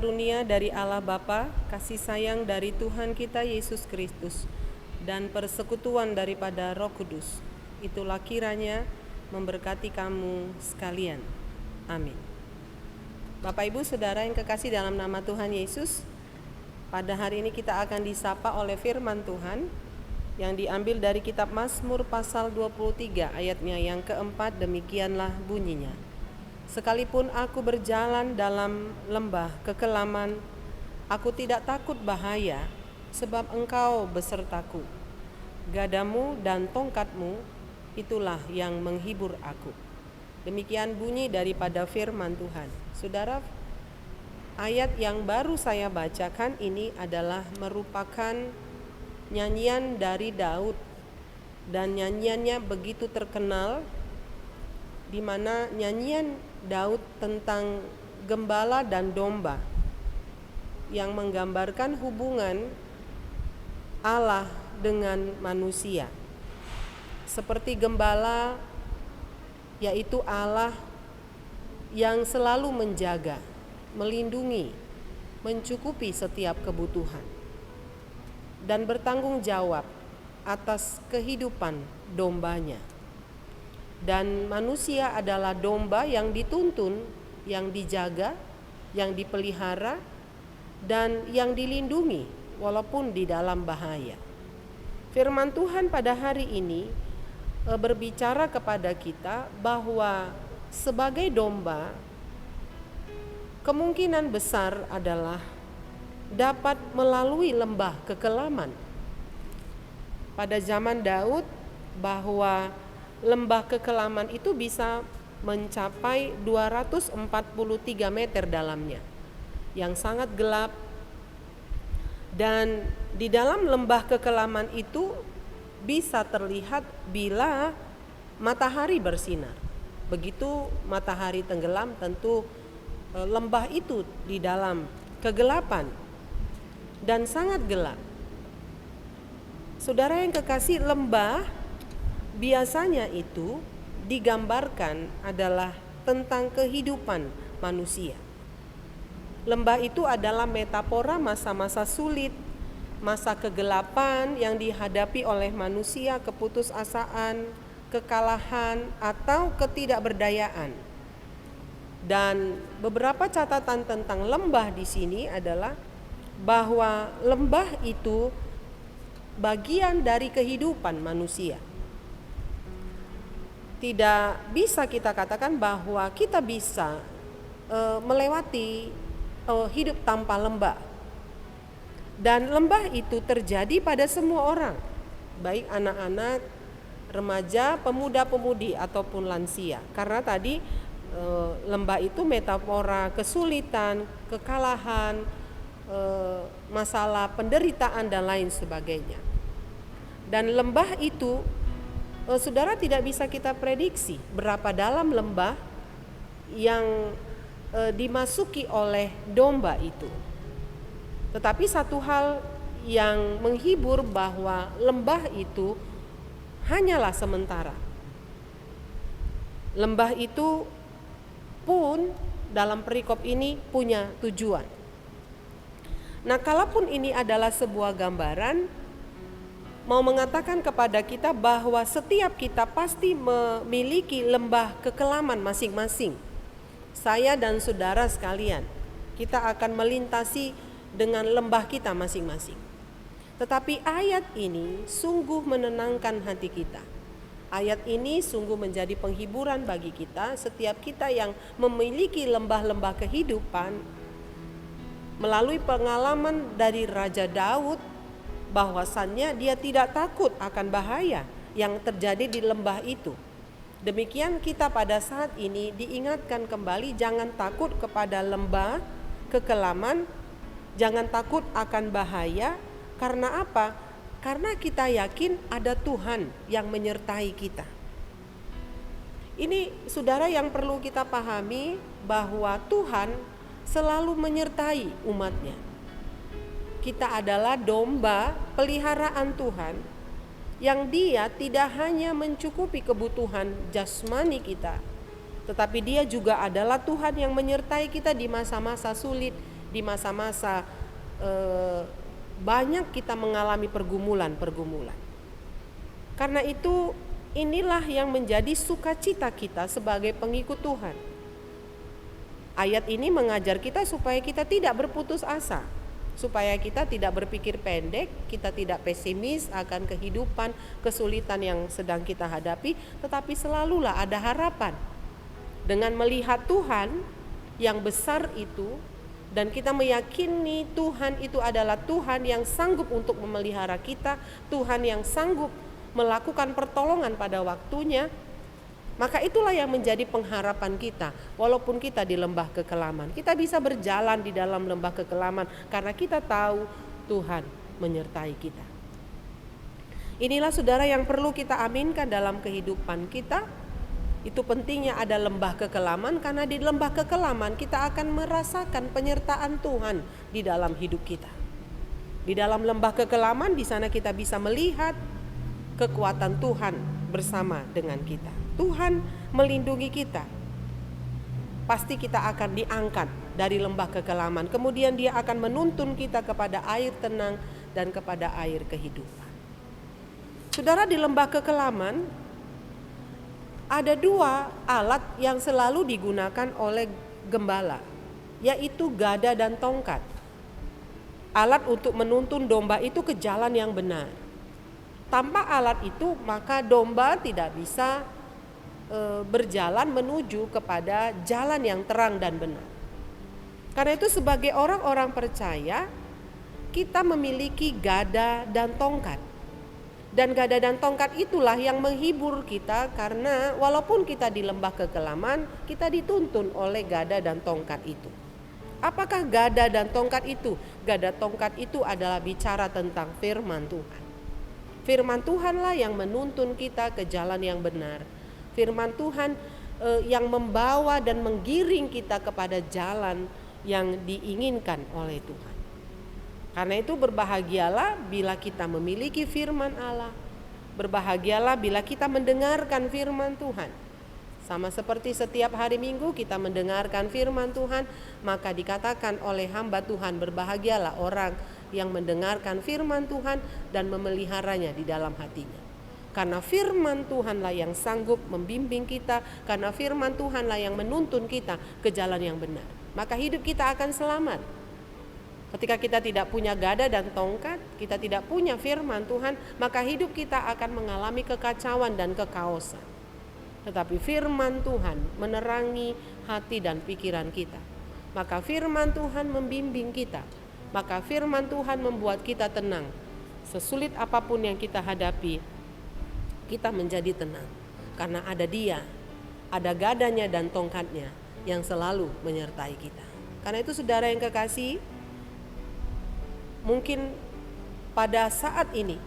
karunia dari Allah Bapa, kasih sayang dari Tuhan kita Yesus Kristus, dan persekutuan daripada Roh Kudus, itulah kiranya memberkati kamu sekalian. Amin. Bapak Ibu Saudara yang kekasih dalam nama Tuhan Yesus, pada hari ini kita akan disapa oleh firman Tuhan yang diambil dari kitab Mazmur pasal 23 ayatnya yang keempat. Demikianlah bunyinya: sekalipun aku berjalan dalam lembah kekelaman, aku tidak takut bahaya, sebab Engkau besertaku. Gadamu dan tongkatmu, itulah yang menghibur aku. Demikian bunyi daripada firman Tuhan. Saudara, ayat yang baru saya bacakan ini adalah merupakan nyanyian dari Daud, dan nyanyiannya begitu terkenal, di mana nyanyian Daud tentang gembala dan domba yang menggambarkan hubungan Allah dengan manusia. Seperti gembala, yaitu Allah yang selalu menjaga, melindungi, mencukupi setiap kebutuhan, dan bertanggung jawab atas kehidupan dombanya. Dan manusia adalah domba yang dituntun, yang dijaga, yang dipelihara, dan yang dilindungi walaupun di dalam bahaya. Firman Tuhan pada hari ini berbicara kepada kita bahwa sebagai domba, kemungkinan besar adalah dapat melalui lembah kekelaman. Pada zaman Daud, bahwa lembah kekelaman itu bisa mencapai 243 meter dalamnya, yang sangat gelap. Dan di dalam lembah kekelaman itu bisa terlihat bila matahari bersinar. Begitu matahari tenggelam, tentu lembah itu di dalam kegelapan dan sangat gelap. Saudara yang kekasih, lembah biasanya itu digambarkan adalah tentang kehidupan manusia. Lembah itu adalah metafora masa-masa sulit, masa kegelapan yang dihadapi oleh manusia, keputusasaan, kekalahan, atau ketidakberdayaan. Dan beberapa catatan tentang lembah di sini adalah bahwa lembah itu bagian dari kehidupan manusia. Tidak bisa kita katakan bahwa kita bisa melewati hidup tanpa lembah. Dan lembah itu terjadi pada semua orang, baik anak-anak, remaja, pemuda-pemudi ataupun lansia. Karena tadi lembah itu metafora kesulitan, kekalahan, masalah penderitaan dan lain sebagainya. Dan lembah itu saudara tidak bisa kita prediksi berapa dalam lembah yang dimasuki oleh domba itu. Tetapi satu hal yang menghibur bahwa lembah itu hanyalah sementara. Lembah itu pun dalam perikop ini punya tujuan. Nah, kalaupun ini adalah sebuah gambaran, mau mengatakan kepada kita bahwa setiap kita pasti memiliki lembah kekelaman masing-masing. Saya dan saudara sekalian, kita akan melintasi dengan lembah kita masing-masing. Tetapi ayat ini sungguh menenangkan hati kita. Ayat ini sungguh menjadi penghiburan bagi kita, setiap kita yang memiliki lembah-lembah kehidupan, melalui pengalaman dari Raja Daud, bahwasannya dia tidak takut akan bahaya yang terjadi di lembah itu. Demikian kita pada saat ini diingatkan kembali, jangan takut kepada lembah kekelaman, jangan takut akan bahaya. Karena apa? Karena kita yakin ada Tuhan yang menyertai kita. Ini saudara yang perlu kita pahami, bahwa Tuhan selalu menyertai umatnya. Kita adalah domba peliharaan Tuhan, yang dia tidak hanya mencukupi kebutuhan jasmani kita, tetapi dia juga adalah Tuhan yang menyertai kita di masa-masa sulit, di masa-masa banyak kita mengalami pergumulan. Karena itu inilah yang menjadi sukacita kita sebagai pengikut Tuhan. Ayat ini mengajar kita supaya kita tidak berputus asa, supaya kita tidak berpikir pendek, kita tidak pesimis akan kehidupan, kesulitan yang sedang kita hadapi, tetapi selalulah ada harapan. Dengan melihat Tuhan yang besar itu, dan kita meyakini Tuhan itu adalah Tuhan yang sanggup untuk memelihara kita, Tuhan yang sanggup melakukan pertolongan pada waktunya, maka itulah yang menjadi pengharapan kita. Walaupun kita di lembah kekelaman, kita bisa berjalan di dalam lembah kekelaman karena kita tahu Tuhan menyertai kita. Inilah saudara yang perlu kita aminkan dalam kehidupan kita. Itu pentingnya ada lembah kekelaman, karena di lembah kekelaman kita akan merasakan penyertaan Tuhan di dalam hidup kita. Di dalam lembah kekelaman, di sana kita bisa melihat kekuatan Tuhan bersama dengan kita. Tuhan melindungi kita. Pasti kita akan diangkat dari lembah kekelaman. Kemudian Dia akan menuntun kita kepada air tenang dan kepada air kehidupan. Saudara, di lembah kekelaman ada dua alat yang selalu digunakan oleh gembala, yaitu gada dan tongkat. Alat untuk menuntun domba itu ke jalan yang benar. Tanpa alat itu maka domba tidak bisa berjalan menuju kepada jalan yang terang dan benar. Karena itu sebagai orang-orang percaya, kita memiliki gada dan tongkat. Dan gada dan tongkat itulah yang menghibur kita, karena walaupun kita di lembah kekelaman, kita dituntun oleh gada dan tongkat itu. Apakah gada dan tongkat itu? Gada tongkat itu adalah bicara tentang firman Tuhan. Firman Tuhanlah yang menuntun kita ke jalan yang benar. Firman Tuhan yang membawa dan menggiring kita kepada jalan yang diinginkan oleh Tuhan. Karena itu berbahagialah bila kita memiliki firman Allah. Berbahagialah bila kita mendengarkan firman Tuhan. Sama seperti setiap hari Minggu kita mendengarkan firman Tuhan, maka dikatakan oleh hamba Tuhan, berbahagialah orang yang mendengarkan firman Tuhan dan memeliharanya di dalam hatinya. Karena firman Tuhanlah yang sanggup membimbing kita, karena firman Tuhanlah yang menuntun kita ke jalan yang benar. Maka hidup kita akan selamat. Ketika kita tidak punya gada dan tongkat, kita tidak punya firman Tuhan, maka hidup kita akan mengalami kekacauan dan kekaosan. Tetapi firman Tuhan menerangi hati dan pikiran kita. Maka firman Tuhan membimbing kita. Maka firman Tuhan membuat kita tenang. Sesulit apapun yang kita hadapi, kita menjadi tenang. Karena ada Dia, ada gadanya dan tongkatnya yang selalu menyertai kita. Karena itu saudara yang kekasih, mungkin pada saat ini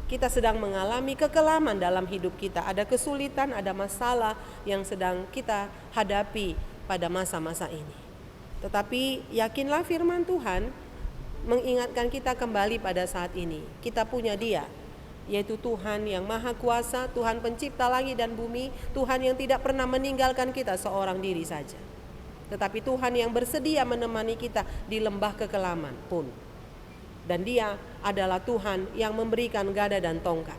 kita sedang mengalami kekelaman dalam hidup kita. Ada kesulitan, ada masalah yang sedang kita hadapi pada masa-masa ini. Tetapi yakinlah firman Tuhan mengingatkan kita kembali pada saat ini. Kita punya Dia, yaitu Tuhan yang Maha Kuasa, Tuhan pencipta langit dan bumi, Tuhan yang tidak pernah meninggalkan kita seorang diri saja. Tetapi Tuhan yang bersedia menemani kita di lembah kekelaman pun. Dan Dia adalah Tuhan yang memberikan gada dan tongkat,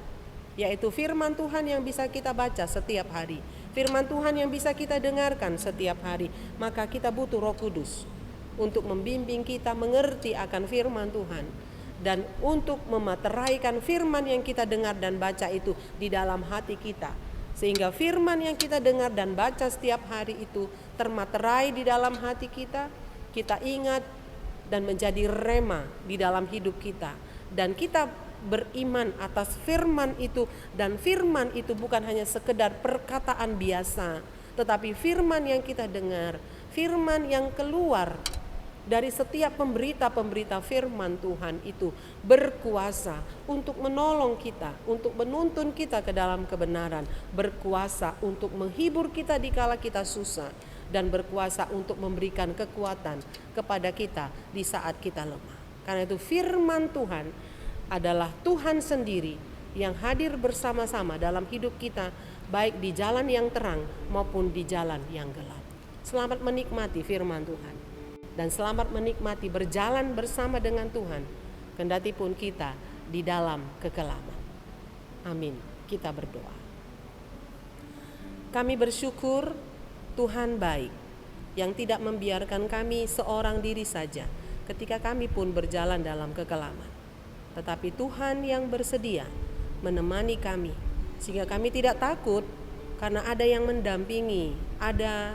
yaitu firman Tuhan yang bisa kita baca setiap hari, firman Tuhan yang bisa kita dengarkan setiap hari. Maka kita butuh Roh Kudus untuk membimbing kita mengerti akan firman Tuhan, dan untuk memeteraikan firman yang kita dengar dan baca itu di dalam hati kita, sehingga firman yang kita dengar dan baca setiap hari itu termaterai di dalam hati kita, kita ingat dan menjadi rema di dalam hidup kita. Dan kita beriman atas firman itu, dan firman itu bukan hanya sekedar perkataan biasa, tetapi firman yang kita dengar, firman yang keluar dari setiap pemberita-pemberita firman Tuhan itu berkuasa untuk menolong kita, untuk menuntun kita ke dalam kebenaran, berkuasa untuk menghibur kita di kala kita susah, dan berkuasa untuk memberikan kekuatan kepada kita di saat kita lemah. Karena itu firman Tuhan adalah Tuhan sendiri yang hadir bersama-sama dalam hidup kita, baik di jalan yang terang maupun di jalan yang gelap. Selamat menikmati firman Tuhan. dan selamat menikmati berjalan bersama dengan Tuhan, kendati pun kita di dalam kekelaman. Amin. Kita berdoa. Kami bersyukur Tuhan baik, yang tidak membiarkan kami seorang diri saja ketika kami pun berjalan dalam kekelaman. Tetapi Tuhan yang bersedia menemani kami, sehingga kami tidak takut karena ada yang mendampingi, ada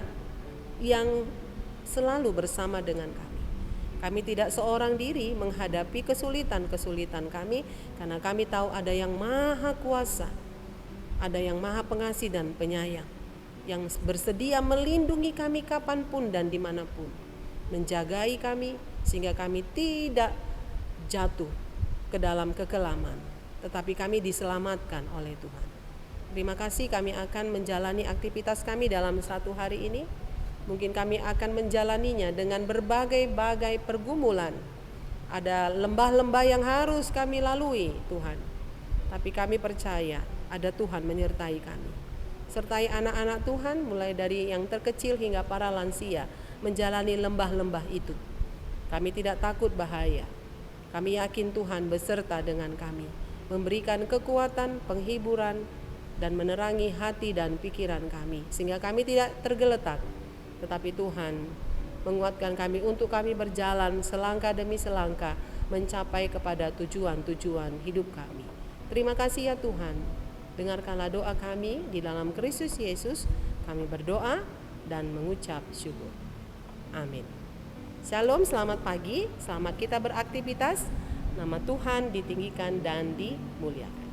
yang selalu bersama dengan kami. Kami tidak seorang diri menghadapi kesulitan-kesulitan kami, karena kami tahu ada yang maha kuasa, ada yang maha pengasih dan penyayang, yang bersedia melindungi kami kapanpun dan dimanapun, menjagai kami sehingga kami tidak jatuh ke dalam kekelaman, tetapi kami diselamatkan oleh Tuhan. Terima kasih, kami akan menjalani aktivitas kami dalam satu hari ini. Mungkin kami akan menjalaninya dengan berbagai-bagai pergumulan. Ada lembah-lembah yang harus kami lalui, Tuhan. Tapi kami percaya ada Tuhan menyertai kami. Sertai anak-anak Tuhan, mulai dari yang terkecil hingga para lansia, menjalani lembah-lembah itu. Kami tidak takut bahaya. Kami yakin Tuhan beserta dengan kami, memberikan kekuatan, penghiburan, dan menerangi hati dan pikiran kami, sehingga kami tidak tergeletak, tetapi Tuhan menguatkan kami untuk kami berjalan selangkah demi selangkah mencapai kepada tujuan-tujuan hidup kami. Terima kasih ya Tuhan. Dengarkanlah doa kami di dalam Kristus Yesus. Kami berdoa dan mengucap syukur. Amin. Shalom, selamat pagi, selamat kita beraktivitas. Nama Tuhan ditinggikan dan dimuliakan.